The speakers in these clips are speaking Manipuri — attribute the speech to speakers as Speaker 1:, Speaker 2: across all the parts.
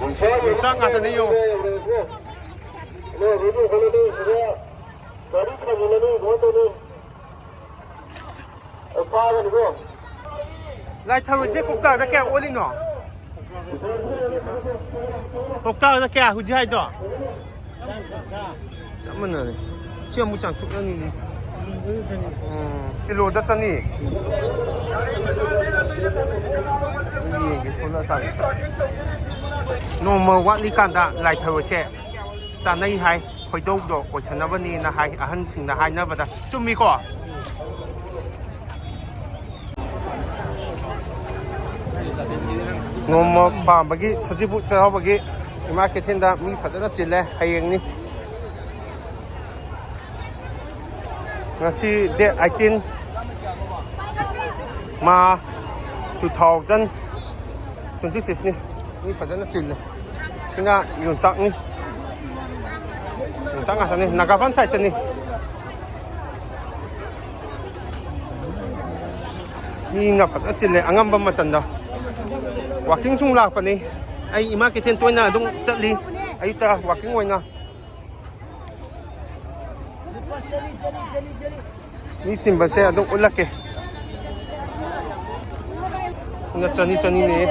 Speaker 1: Yonchak ngata ni yo. Lai thằng sẽ cục cờ ra kẹo ôn lên nó. Cục cờ ra kẹo hụt hai đó. Chắc mình rồi. Chưa muốn chẳng thục nữa đi. Cái lô đất sân đi. Đi cái thôn là tận. Nó mà quát đi cản đã lai thằng sẽ. Sáng nay hay hồi đâu đó của chân nó vẫn đi là hay ăn chừng là hay nữa vậy đó. Chúng mi có. Ngomong bagi sajibuk Cheiraoba bagi marketing dah mi fazana chille hynggi ngasi date 18 March 2026 ni mi fazana chille sina yonchak ni yonchak ngata ni nagapan site ni mi na fazana chille angam ba matan da walking sung lạc phần này, ai mà cái thiên tôi na đông chất li, ai ta walking ngồi na, ni sim base đông ulat ke, sunat sani ni,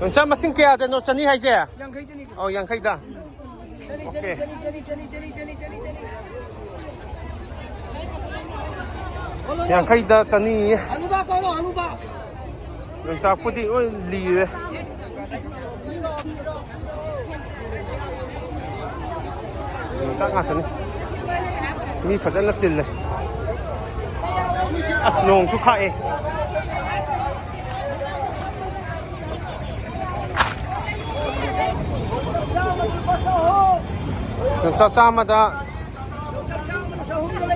Speaker 1: còn sao mà sinh kia thì nó sani hay chưa? Oh, yang khay da, okay. Yang khay da sani. Mình sao có đi ôi lì đấy. Mình chắc ngặt này. Mi phải rất là xinh này. Nong chút khai. Mình sao mà đã.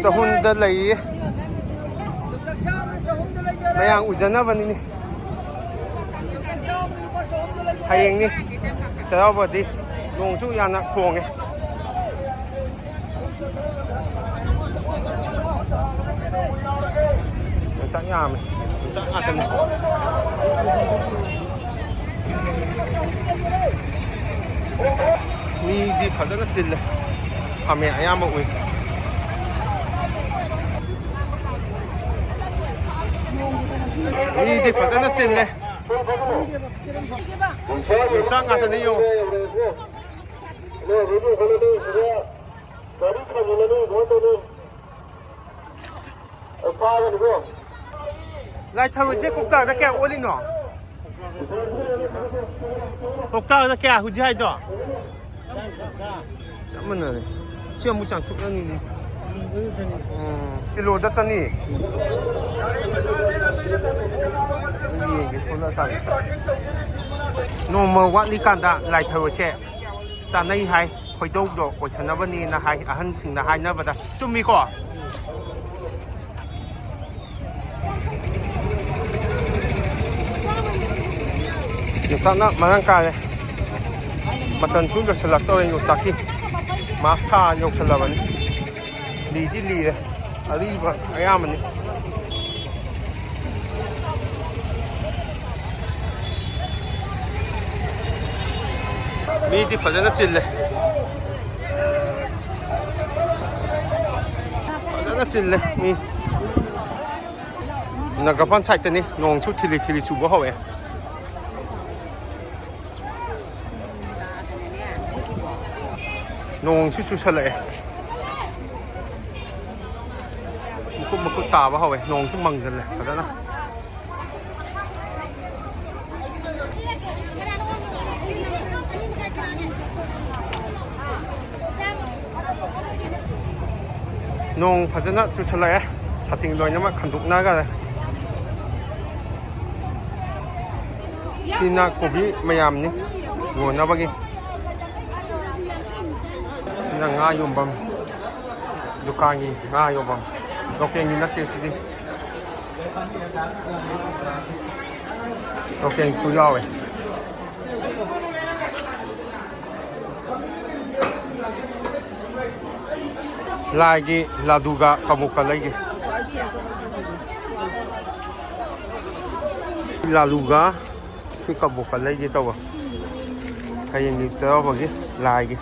Speaker 1: Sao hun đã lấy. Mấy hàng ủi dân á vẫn đi. Hynggi Cheiraoba đi nong fhjana khong ấy chắc nhà mình chắc ăn cái này mi đi phải rất là xinh này mẹ em mọi người mi đi phải rất là xinh này Yonchak ngata ni yo. Lai thằng sẽ cục cờ ra kẹo ôn lên nó. Cục cờ ra kẹo hụt hai đó. Chắc mình rồi. Chưa muốn chẳng thục nữa đi. Cái lô đất sân đi. Đi cái thôn là tận. Nó mà quát đi cản đã lại thằng sẽ. Sáng nay hay hồi đâu đó của chân nó vẫn đi là hay ăn chừng là hay nữa vậy đó. Chúng mi có. Sana manangka ne matan chu lo salak to yo chaki masta yo salaban li di li ari ba ayam ni mi di fazana sille mi nagapan site ni nong chu thili chu bo hawe nong chu chale mukut ta ba hawe nong chu mang dal le kada na nong phajana chu chale chating loi na ma khanduk na ga sina kobi mayam ni ngo na bagi nga yombam dukangi nga yombam okay ni natin sidi okay su yawe lagi laduga kamuka lagi laluga si kamuka lagi tawa ꯍꯌꯦꯡꯒꯤ ꯆꯩꯔꯥꯎꯕꯒꯤ ꯂꯥꯏꯒꯤ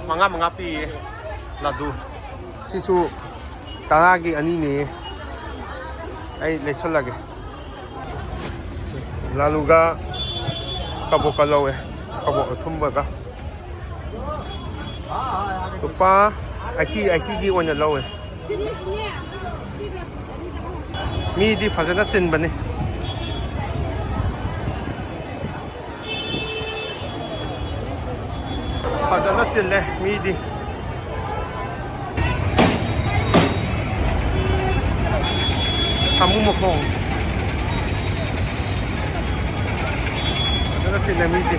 Speaker 1: ꯃꯉꯥ ꯄꯤꯌꯦ ꯂꯥꯗꯨ ꯁꯤꯁꯨ 10ꯒꯤ 2ꯅꯦ ꯑꯩ ꯂꯩꯁꯜꯂꯒꯦ ꯂꯥꯂꯨꯒ ꯀꯕꯣꯛꯀ ꯂꯧꯋꯦ ꯀꯕꯣꯛ ꯑꯊꯨꯝꯕꯒ ꯂꯨꯄꯥ 80ꯒꯤ ꯑꯣꯏꯅ ꯂꯧꯋꯦ ꯃꯤꯗꯤ ꯐꯖꯅ ꯆꯤꯟꯕꯅꯤ ꯐꯖꯅ ꯆꯤꯜꯂꯦ ꯃꯤꯗꯤ ꯁꯥꯃꯨ ꯃꯈꯣꯡ ꯐꯖꯅ ꯆꯤꯜꯂꯦ ꯃꯤꯗꯤ